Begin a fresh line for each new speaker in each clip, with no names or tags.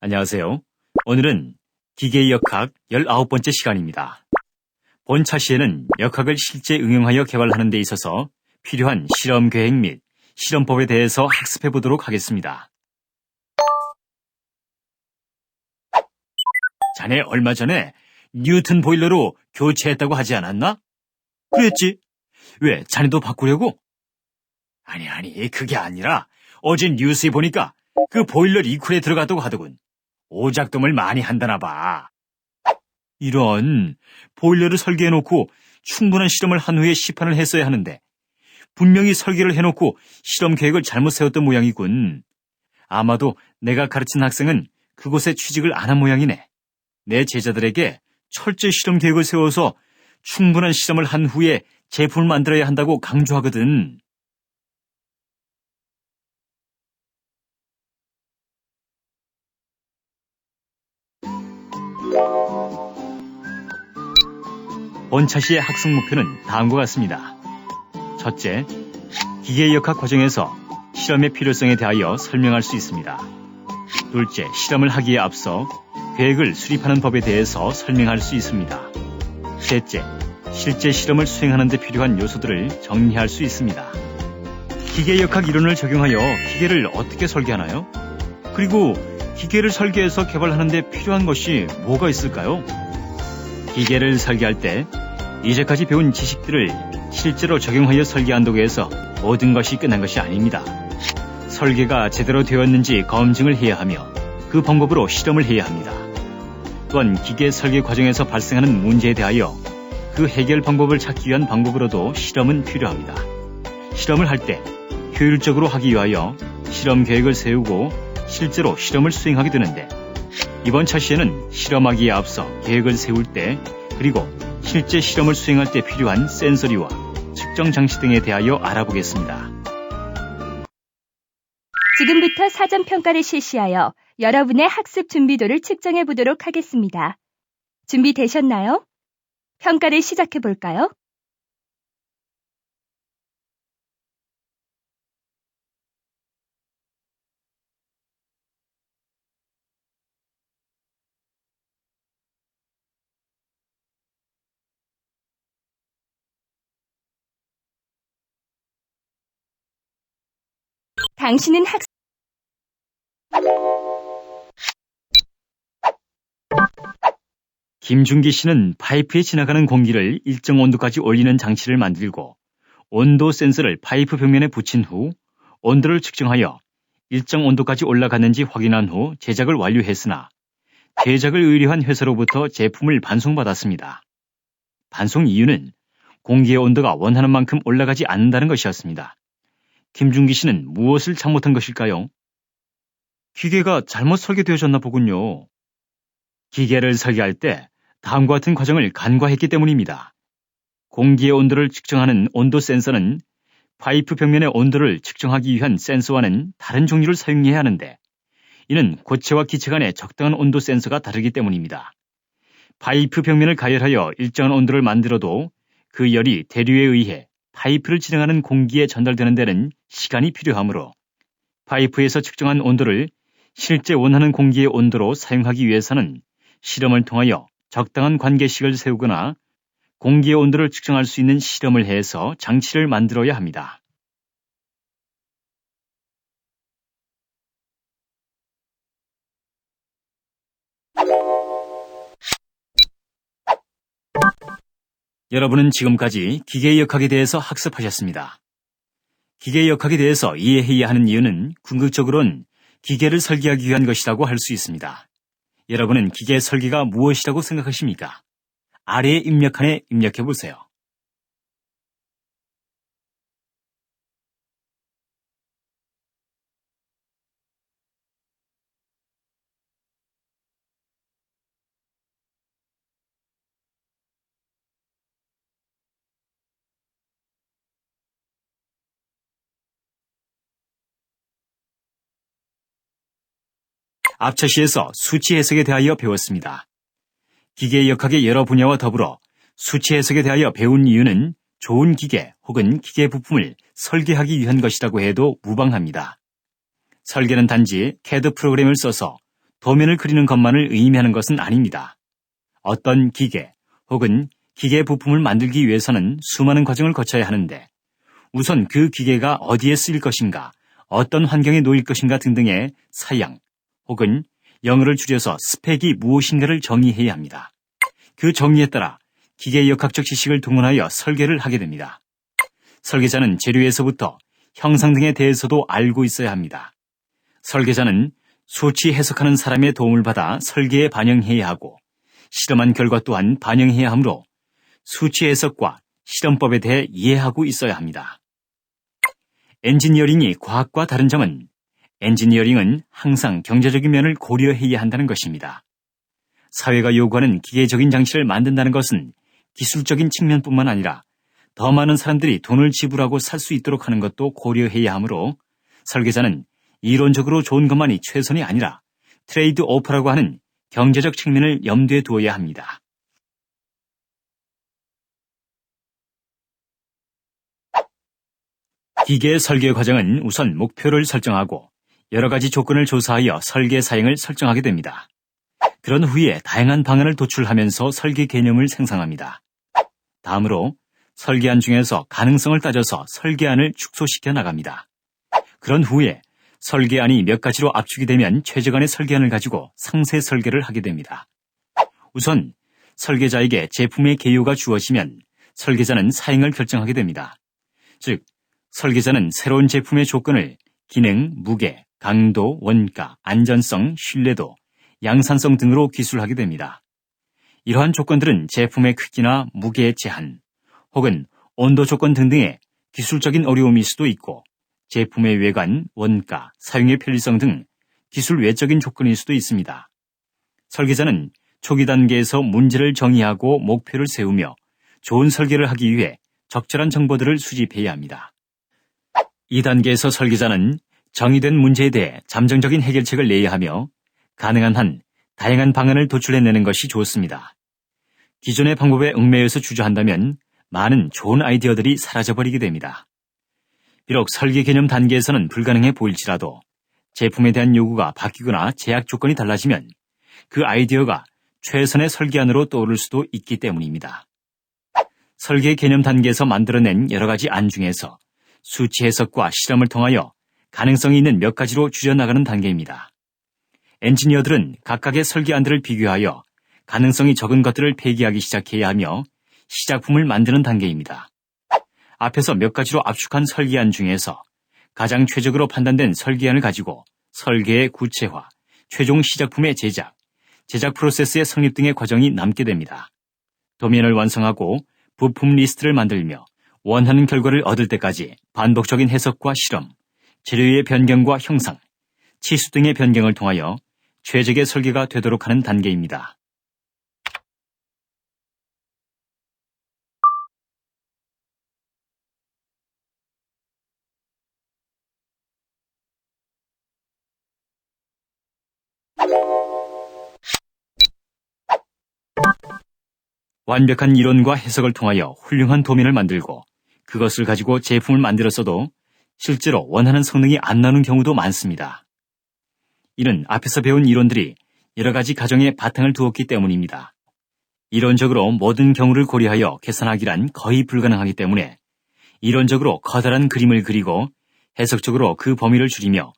안녕하세요. 오늘은 기계의 역학 19번째 시간입니다. 본 차시에는 역학을 실제 응용하여 개발하는 데 있어서 필요한 실험 계획 및 실험법에 대해서 학습해 보도록 하겠습니다. 자네 얼마 전에 뉴턴 보일러로 교체했다고 하지 않았나? 그랬지. 왜, 자네도 바꾸려고? 아니, 그게 아니라 어제 뉴스에 보니까 그 보일러 리쿨에 들어갔다고 하더군. 오작동을 많이 한다나 봐. 이런, 보일러를 설계해놓고 충분한 실험을 한 후에 시판을 했어야 하는데 분명히 설계를 해놓고 실험 계획을 잘못 세웠던 모양이군. 아마도 내가 가르친 학생은 그곳에 취직을 안 한 모양이네. 내 제자들에게 철저히 실험 계획을 세워서 충분한 실험을 한 후에 제품을 만들어야 한다고 강조하거든. 본차시의 학습 목표는 다음과 같습니다. 첫째, 기계역학 과정에서 실험의 필요성에 대하여 설명할 수 있습니다. 둘째, 실험을 하기에 앞서 계획을 수립하는 법에 대해서 설명할 수 있습니다. 셋째, 실제 실험을 수행하는 데 필요한 요소들을 정리할 수 있습니다. 기계역학 이론을 적용하여 기계를 어떻게 설계하나요? 그리고 기계를 설계해서 개발하는 데 필요한 것이 뭐가 있을까요? 기계를 설계할 때 이제까지 배운 지식들을 실제로 적용하여 설계한다고 해서 모든 것이 끝난 것이 아닙니다. 설계가 제대로 되었는지 검증을 해야 하며 그 방법으로 실험을 해야 합니다. 또한 기계 설계 과정에서 발생하는 문제에 대하여 그 해결 방법을 찾기 위한 방법으로도 실험은 필요합니다. 실험을 할 때 효율적으로 하기 위하여 실험 계획을 세우고 실제로 실험을 수행하게 되는데, 이번 차시에는 실험하기에 앞서 계획을 세울 때 그리고 실제 실험을 수행할 때 필요한 센서리와 측정 장치 등에 대하여 알아보겠습니다.
지금부터 사전평가를 실시하여 여러분의 학습 준비도를 측정해 보도록 하겠습니다. 준비되셨나요? 평가를 시작해 볼까요? 당신은
김준기 씨는 파이프에 지나가는 공기를 일정 온도까지 올리는 장치를 만들고 온도 센서를 파이프 벽면에 붙인 후 온도를 측정하여 일정 온도까지 올라갔는지 확인한 후 제작을 완료했으나 제작을 의뢰한 회사로부터 제품을 반송받았습니다. 반송 이유는 공기의 온도가 원하는 만큼 올라가지 않는다는 것이었습니다. 김준기 씨는 무엇을 잘못한 것일까요? 기계가 잘못 설계되어졌나 보군요. 기계를 설계할 때 다음과 같은 과정을 간과했기 때문입니다. 공기의 온도를 측정하는 온도 센서는 파이프 벽면의 온도를 측정하기 위한 센서와는 다른 종류를 사용해야 하는데, 이는 고체와 기체 간의 적당한 온도 센서가 다르기 때문입니다. 파이프 벽면을 가열하여 일정한 온도를 만들어도 그 열이 대류에 의해 파이프를 진행하는 공기에 전달되는 데는 시간이 필요하므로 파이프에서 측정한 온도를 실제 원하는 공기의 온도로 사용하기 위해서는 실험을 통하여 적당한 관계식을 세우거나 공기의 온도를 측정할 수 있는 실험을 해서 장치를 만들어야 합니다. 여러분은 지금까지 기계의 역학에 대해서 학습하셨습니다. 기계의 역학에 대해서 이해해야 하는 이유는 궁극적으로는 기계를 설계하기 위한 것이라고 할 수 있습니다. 여러분은 기계 설계가 무엇이라고 생각하십니까? 아래의 입력칸에 입력해 보세요. 앞차시에서 수치 해석에 대하여 배웠습니다. 기계 역학의 여러 분야와 더불어 수치 해석에 대하여 배운 이유는 좋은 기계 혹은 기계 부품을 설계하기 위한 것이라고 해도 무방합니다. 설계는 단지 CAD 프로그램을 써서 도면을 그리는 것만을 의미하는 것은 아닙니다. 어떤 기계 혹은 기계 부품을 만들기 위해서는 수많은 과정을 거쳐야 하는데 우선 그 기계가 어디에 쓰일 것인가, 어떤 환경에 놓일 것인가 등등의 사양 혹은 영어를 줄여서 스펙이 무엇인가를 정의해야 합니다. 그 정의에 따라 기계 역학적 지식을 동원하여 설계를 하게 됩니다. 설계자는 재료에서부터 형상 등에 대해서도 알고 있어야 합니다. 설계자는 수치 해석하는 사람의 도움을 받아 설계에 반영해야 하고 실험한 결과 또한 반영해야 하므로 수치 해석과 실험법에 대해 이해하고 있어야 합니다. 엔지니어링이 과학과 다른 점은 엔지니어링은 항상 경제적인 면을 고려해야 한다는 것입니다. 사회가 요구하는 기계적인 장치를 만든다는 것은 기술적인 측면뿐만 아니라 더 많은 사람들이 돈을 지불하고 살 수 있도록 하는 것도 고려해야 하므로 설계자는 이론적으로 좋은 것만이 최선이 아니라 트레이드 오프라고 하는 경제적 측면을 염두에 두어야 합니다. 기계 설계 과정은 우선 목표를 설정하고 여러 가지 조건을 조사하여 설계 사양을 설정하게 됩니다. 그런 후에 다양한 방안을 도출하면서 설계 개념을 생성합니다. 다음으로 설계안 중에서 가능성을 따져서 설계안을 축소시켜 나갑니다. 그런 후에 설계안이 몇 가지로 압축이 되면 최저간의 설계안을 가지고 상세 설계를 하게 됩니다. 우선 설계자에게 제품의 개요가 주어지면 설계자는 사양을 결정하게 됩니다. 즉, 설계자는 새로운 제품의 조건을 기능, 무게, 강도, 원가, 안전성, 신뢰도, 양산성 등으로 기술하게 됩니다. 이러한 조건들은 제품의 크기나 무게의 제한, 혹은 온도 조건 등등의 기술적인 어려움일 수도 있고 제품의 외관, 원가, 사용의 편리성 등 기술 외적인 조건일 수도 있습니다. 설계자는 초기 단계에서 문제를 정의하고 목표를 세우며 좋은 설계를 하기 위해 적절한 정보들을 수집해야 합니다. 이 단계에서 설계자는 정의된 문제에 대해 잠정적인 해결책을 내야 하며 가능한 한 다양한 방안을 도출해내는 것이 좋습니다. 기존의 방법에 얽매여서 주저한다면 많은 좋은 아이디어들이 사라져버리게 됩니다. 비록 설계 개념 단계에서는 불가능해 보일지라도 제품에 대한 요구가 바뀌거나 제약 조건이 달라지면 그 아이디어가 최선의 설계안으로 떠오를 수도 있기 때문입니다. 설계 개념 단계에서 만들어낸 여러 가지 안 중에서 수치 해석과 실험을 통하여 가능성이 있는 몇 가지로 줄여나가는 단계입니다. 엔지니어들은 각각의 설계안들을 비교하여 가능성이 적은 것들을 폐기하기 시작해야 하며 시작품을 만드는 단계입니다. 앞에서 몇 가지로 압축한 설계안 중에서 가장 최적으로 판단된 설계안을 가지고 설계의 구체화, 최종 시작품의 제작 프로세스의 성립 등의 과정이 남게 됩니다. 도면을 완성하고 부품 리스트를 만들며 원하는 결과를 얻을 때까지 반복적인 해석과 실험, 재료의 변경과 형상, 치수 등의 변경을 통하여 최적의 설계가 되도록 하는 단계입니다. 완벽한 이론과 해석을 통하여 훌륭한 도면을 만들고 그것을 가지고 제품을 만들었어도 실제로 원하는 성능이 안 나오는 경우도 많습니다. 이는 앞에서 배운 이론들이 여러 가지 가정에 바탕을 두었기 때문입니다. 이론적으로 모든 경우를 고려하여 계산하기란 거의 불가능하기 때문에 이론적으로 커다란 그림을 그리고 해석적으로 그 범위를 줄이며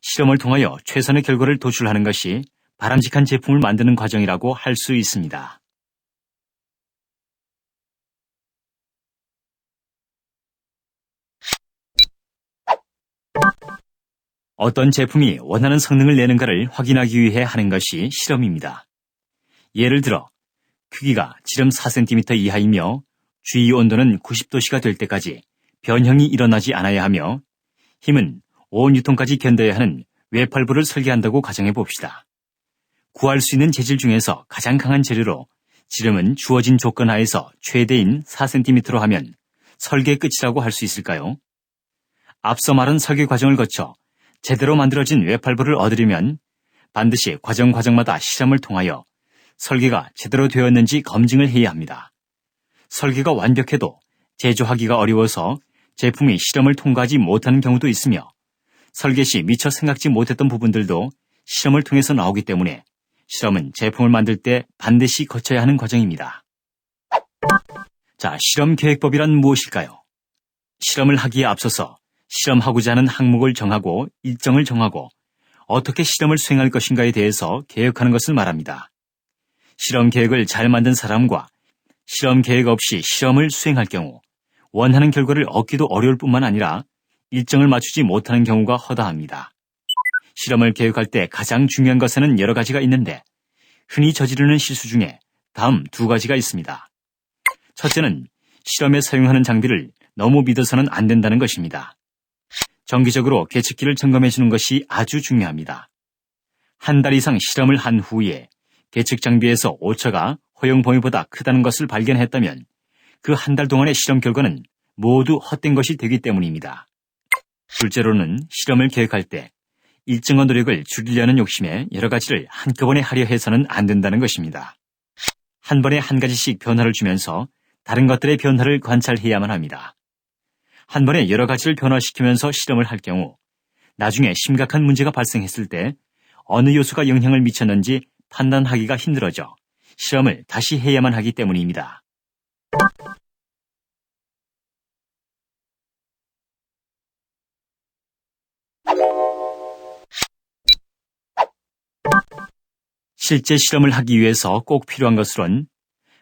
실험을 통하여 최선의 결과를 도출하는 것이 바람직한 제품을 만드는 과정이라고 할 수 있습니다. 어떤 제품이 원하는 성능을 내는가를 확인하기 위해 하는 것이 실험입니다. 예를 들어 크기가 지름 4cm 이하이며 주위 온도는 90도씨가 될 때까지 변형이 일어나지 않아야 하며 힘은 5N까지 견뎌야 하는 외팔부를 설계한다고 가정해 봅시다. 구할 수 있는 재질 중에서 가장 강한 재료로 지름은 주어진 조건 하에서 최대인 4cm로 하면 설계 끝이라고 할 수 있을까요? 앞서 말한 설계 과정을 거쳐 제대로 만들어진 외팔부를 얻으려면 반드시 과정마다 실험을 통하여 설계가 제대로 되었는지 검증을 해야 합니다. 설계가 완벽해도 제조하기가 어려워서 제품이 실험을 통과하지 못하는 경우도 있으며 설계 시 미처 생각지 못했던 부분들도 실험을 통해서 나오기 때문에 실험은 제품을 만들 때 반드시 거쳐야 하는 과정입니다. 자, 실험 계획법이란 무엇일까요? 실험을 하기에 앞서서 실험하고자 하는 항목을 정하고 일정을 정하고 어떻게 실험을 수행할 것인가에 대해서 계획하는 것을 말합니다. 실험 계획을 잘 만든 사람과 실험 계획 없이 실험을 수행할 경우 원하는 결과를 얻기도 어려울 뿐만 아니라 일정을 맞추지 못하는 경우가 허다합니다. 실험을 계획할 때 가장 중요한 것에는 여러 가지가 있는데 흔히 저지르는 실수 중에 다음 두 가지가 있습니다. 첫째는 실험에 사용하는 장비를 너무 믿어서는 안 된다는 것입니다. 정기적으로 계측기를 점검해 주는 것이 아주 중요합니다. 한 달 이상 실험을 한 후에 계측 장비에서 오차가 허용 범위보다 크다는 것을 발견했다면 그 한 달 동안의 실험 결과는 모두 헛된 것이 되기 때문입니다. 둘째로는 실험을 계획할 때 일정한 노력을 줄이려는 욕심에 여러 가지를 한꺼번에 하려 해서는 안 된다는 것입니다. 한 번에 한 가지씩 변화를 주면서 다른 것들의 변화를 관찰해야만 합니다. 한 번에 여러 가지를 변화시키면서 실험을 할 경우 나중에 심각한 문제가 발생했을 때 어느 요소가 영향을 미쳤는지 판단하기가 힘들어져 실험을 다시 해야만 하기 때문입니다. 실제 실험을 하기 위해서 꼭 필요한 것으론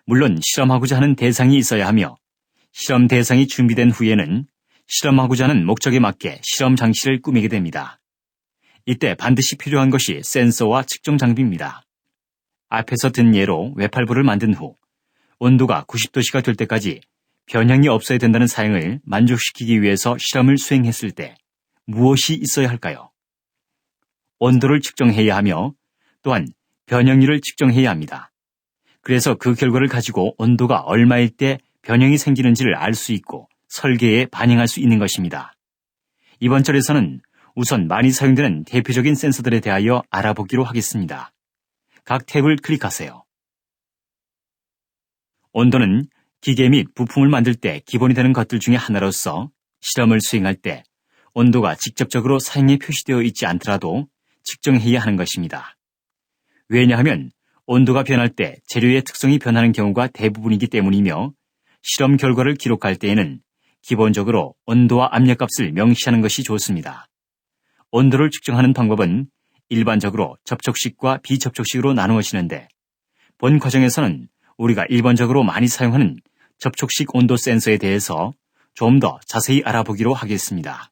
물론 실험하고자 하는 대상이 있어야 하며 실험 대상이 준비된 후에는 실험하고자 하는 목적에 맞게 실험 장치를 꾸미게 됩니다. 이때 반드시 필요한 것이 센서와 측정 장비입니다. 앞에서 든 예로 외팔부를 만든 후 온도가 90도씨가 될 때까지 변형이 없어야 된다는 사양을 만족시키기 위해서 실험을 수행했을 때 무엇이 있어야 할까요? 온도를 측정해야 하며 또한 변형률을 측정해야 합니다. 그래서 그 결과를 가지고 온도가 얼마일 때 변형이 생기는지를 알 수 있고 설계에 반영할 수 있는 것입니다. 이번 절에서는 우선 많이 사용되는 대표적인 센서들에 대하여 알아보기로 하겠습니다. 각 탭을 클릭하세요. 온도는 기계 및 부품을 만들 때 기본이 되는 것들 중에 하나로서 실험을 수행할 때 온도가 직접적으로 사용에 표시되어 있지 않더라도 측정해야 하는 것입니다. 왜냐하면 온도가 변할 때 재료의 특성이 변하는 경우가 대부분이기 때문이며 실험 결과를 기록할 때에는 기본적으로 온도와 압력값을 명시하는 것이 좋습니다. 온도를 측정하는 방법은 일반적으로 접촉식과 비접촉식으로 나누어지는데 본 과정에서는 우리가 일반적으로 많이 사용하는 접촉식 온도 센서에 대해서 좀 더 자세히 알아보기로 하겠습니다.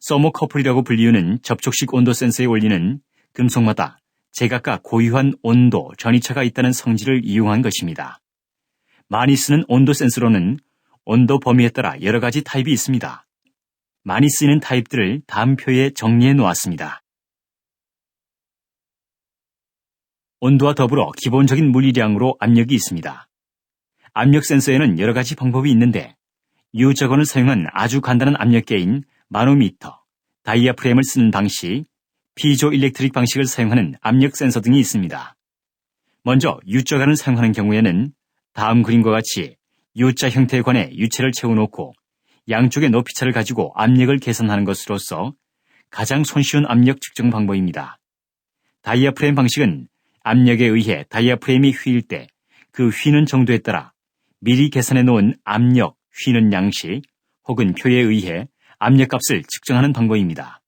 서모커플이라고 불리우는 접촉식 온도 센서에 올리는 금속마다 제각각 고유한 온도 전이차가 있다는 성질을 이용한 것입니다. 많이 쓰는 온도 센서로는 온도 범위에 따라 여러 가지 타입이 있습니다. 많이 쓰이는 타입들을 다음 표에 정리해 놓았습니다. 온도와 더불어 기본적인 물리량으로 압력이 있습니다. 압력 센서에는 여러 가지 방법이 있는데 U자건을 사용한 아주 간단한 압력계인 마노미터, 다이아프램을 쓰는 방식, 피조 일렉트릭 방식을 사용하는 압력 센서 등이 있습니다. 먼저 U자관을 사용하는 경우에는 다음 그림과 같이 U자 형태에 관해 유체를 채워놓고 양쪽의 높이차를 가지고 압력을 계산하는 것으로서 가장 손쉬운 압력 측정 방법입니다. 다이아프램 방식은 압력에 의해 다이아프램이 휘일 때 그 휘는 정도에 따라 미리 계산해 놓은 압력 휘는 양식 혹은 표에 의해 압력값을 측정하는 방법입니다.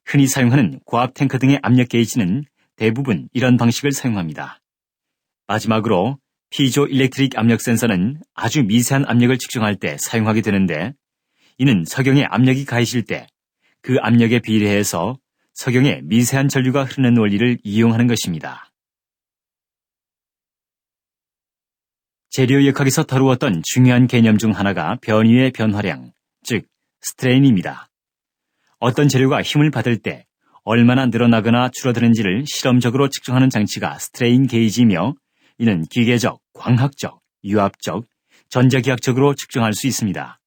흔히 사용하는 고압 탱크 등의 압력 게이지는 대부분 이런 방식을 사용합니다. 마지막으로 피조 일렉트릭 압력 센서는 아주 미세한 압력을 측정할 때 사용하게 되는데 이는 석영에 압력이 가해질 때 그 압력에 비례해서 석영에 미세한 전류가 흐르는 원리를 이용하는 것입니다. 재료역학에서 다루었던 중요한 개념 중 하나가 변위의 변화량, 즉 스트레인입니다. 어떤 재료가 힘을 받을 때 얼마나 늘어나거나 줄어드는지를 실험적으로 측정하는 장치가 스트레인 게이지이며 이는 기계적, 광학적, 유압적, 전자기학적으로 측정할 수 있습니다.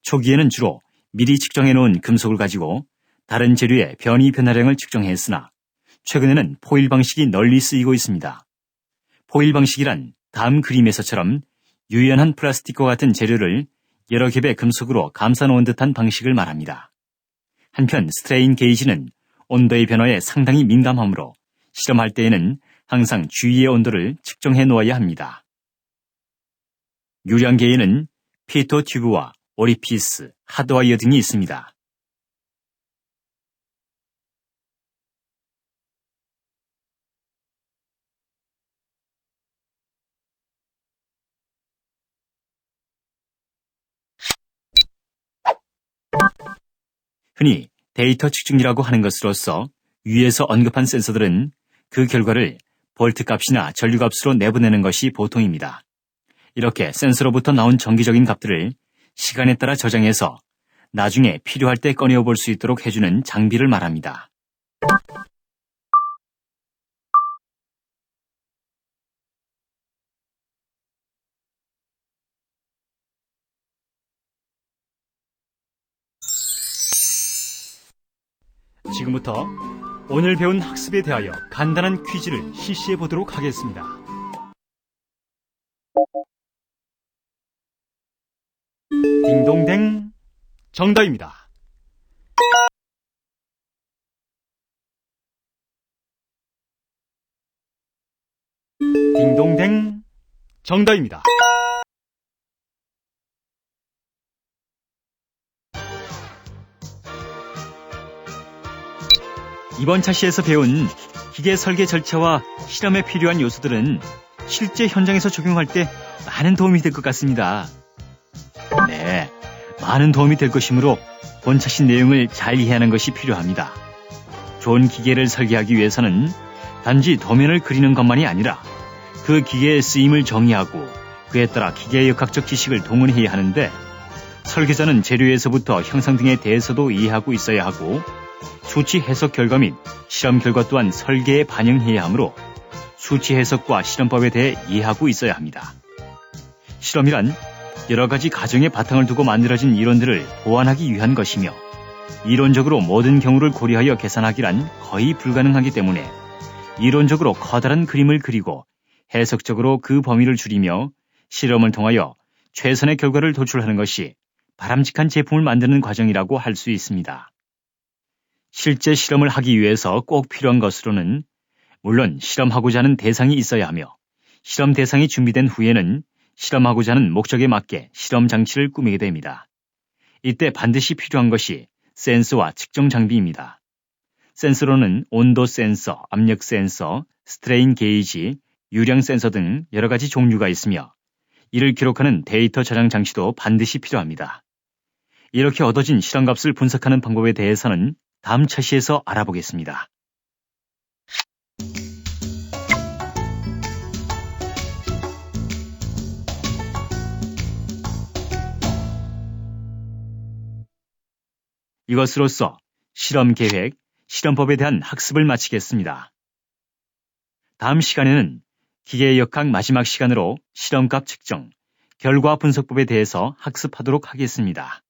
초기에는 주로 미리 측정해 놓은 금속을 가지고 다른 재료의 변위 변화량을 측정했으나 최근에는 포일 방식이 널리 쓰이고 있습니다. 포일 방식이란 다음 그림에서처럼 유연한 플라스틱과 같은 재료를 여러 겹의 금속으로 감싸 놓은 듯한 방식을 말합니다. 한편 스트레인 게이지는 온도의 변화에 상당히 민감하므로 실험할 때에는 항상 주위의 온도를 측정해 놓아야 합니다. 유량계에는 피토 튜브와 오리피스, 하드와이어 등이 있습니다. 흔히 데이터 측정기라고 하는 것으로서 위에서 언급한 센서들은 그 결과를 볼트 값이나 전류 값으로 내보내는 것이 보통입니다. 이렇게 센서로부터 나온 정기적인 값들을 시간에 따라 저장해서 나중에 필요할 때 꺼내어 볼 수 있도록 해주는 장비를 말합니다. 지금부터 오늘 배운 학습에 대하여 간단한 퀴즈를 실시해 보도록 하겠습니다. 딩동댕, 정답입니다. 딩동댕, 정답입니다. 이번 차시에서 배운 기계 설계 절차와 실험에 필요한 요소들은 실제 현장에서 적용할 때 많은 도움이 될 것 같습니다. 네, 많은 도움이 될 것이므로 본 차시 내용을 잘 이해하는 것이 필요합니다. 좋은 기계를 설계하기 위해서는 단지 도면을 그리는 것만이 아니라 그 기계의 쓰임을 정의하고 그에 따라 기계의 역학적 지식을 동원해야 하는데 설계자는 재료에서부터 형상 등에 대해서도 이해하고 있어야 하고 수치 해석 결과 및 실험 결과 또한 설계에 반영해야 하므로 수치 해석과 실험법에 대해 이해하고 있어야 합니다. 실험이란 여러 가지 가정의 바탕을 두고 만들어진 이론들을 보완하기 위한 것이며 이론적으로 모든 경우를 고려하여 계산하기란 거의 불가능하기 때문에 이론적으로 커다란 그림을 그리고 해석적으로 그 범위를 줄이며 실험을 통하여 최선의 결과를 도출하는 것이 바람직한 제품을 만드는 과정이라고 할 수 있습니다. 실제 실험을 하기 위해서 꼭 필요한 것으로는 물론 실험하고자 하는 대상이 있어야 하며 실험 대상이 준비된 후에는 실험하고자 하는 목적에 맞게 실험 장치를 꾸미게 됩니다. 이때 반드시 필요한 것이 센서와 측정 장비입니다. 센서로는 온도 센서, 압력 센서, 스트레인 게이지, 유량 센서 등 여러 가지 종류가 있으며 이를 기록하는 데이터 저장 장치도 반드시 필요합니다. 이렇게 얻어진 실험값을 분석하는 방법에 대해서는 다음 차시에서 알아보겠습니다. 이것으로써 실험 계획, 실험법에 대한 학습을 마치겠습니다. 다음 시간에는 기계의 역학 마지막 시간으로 실험값 측정, 결과 분석법에 대해서 학습하도록 하겠습니다.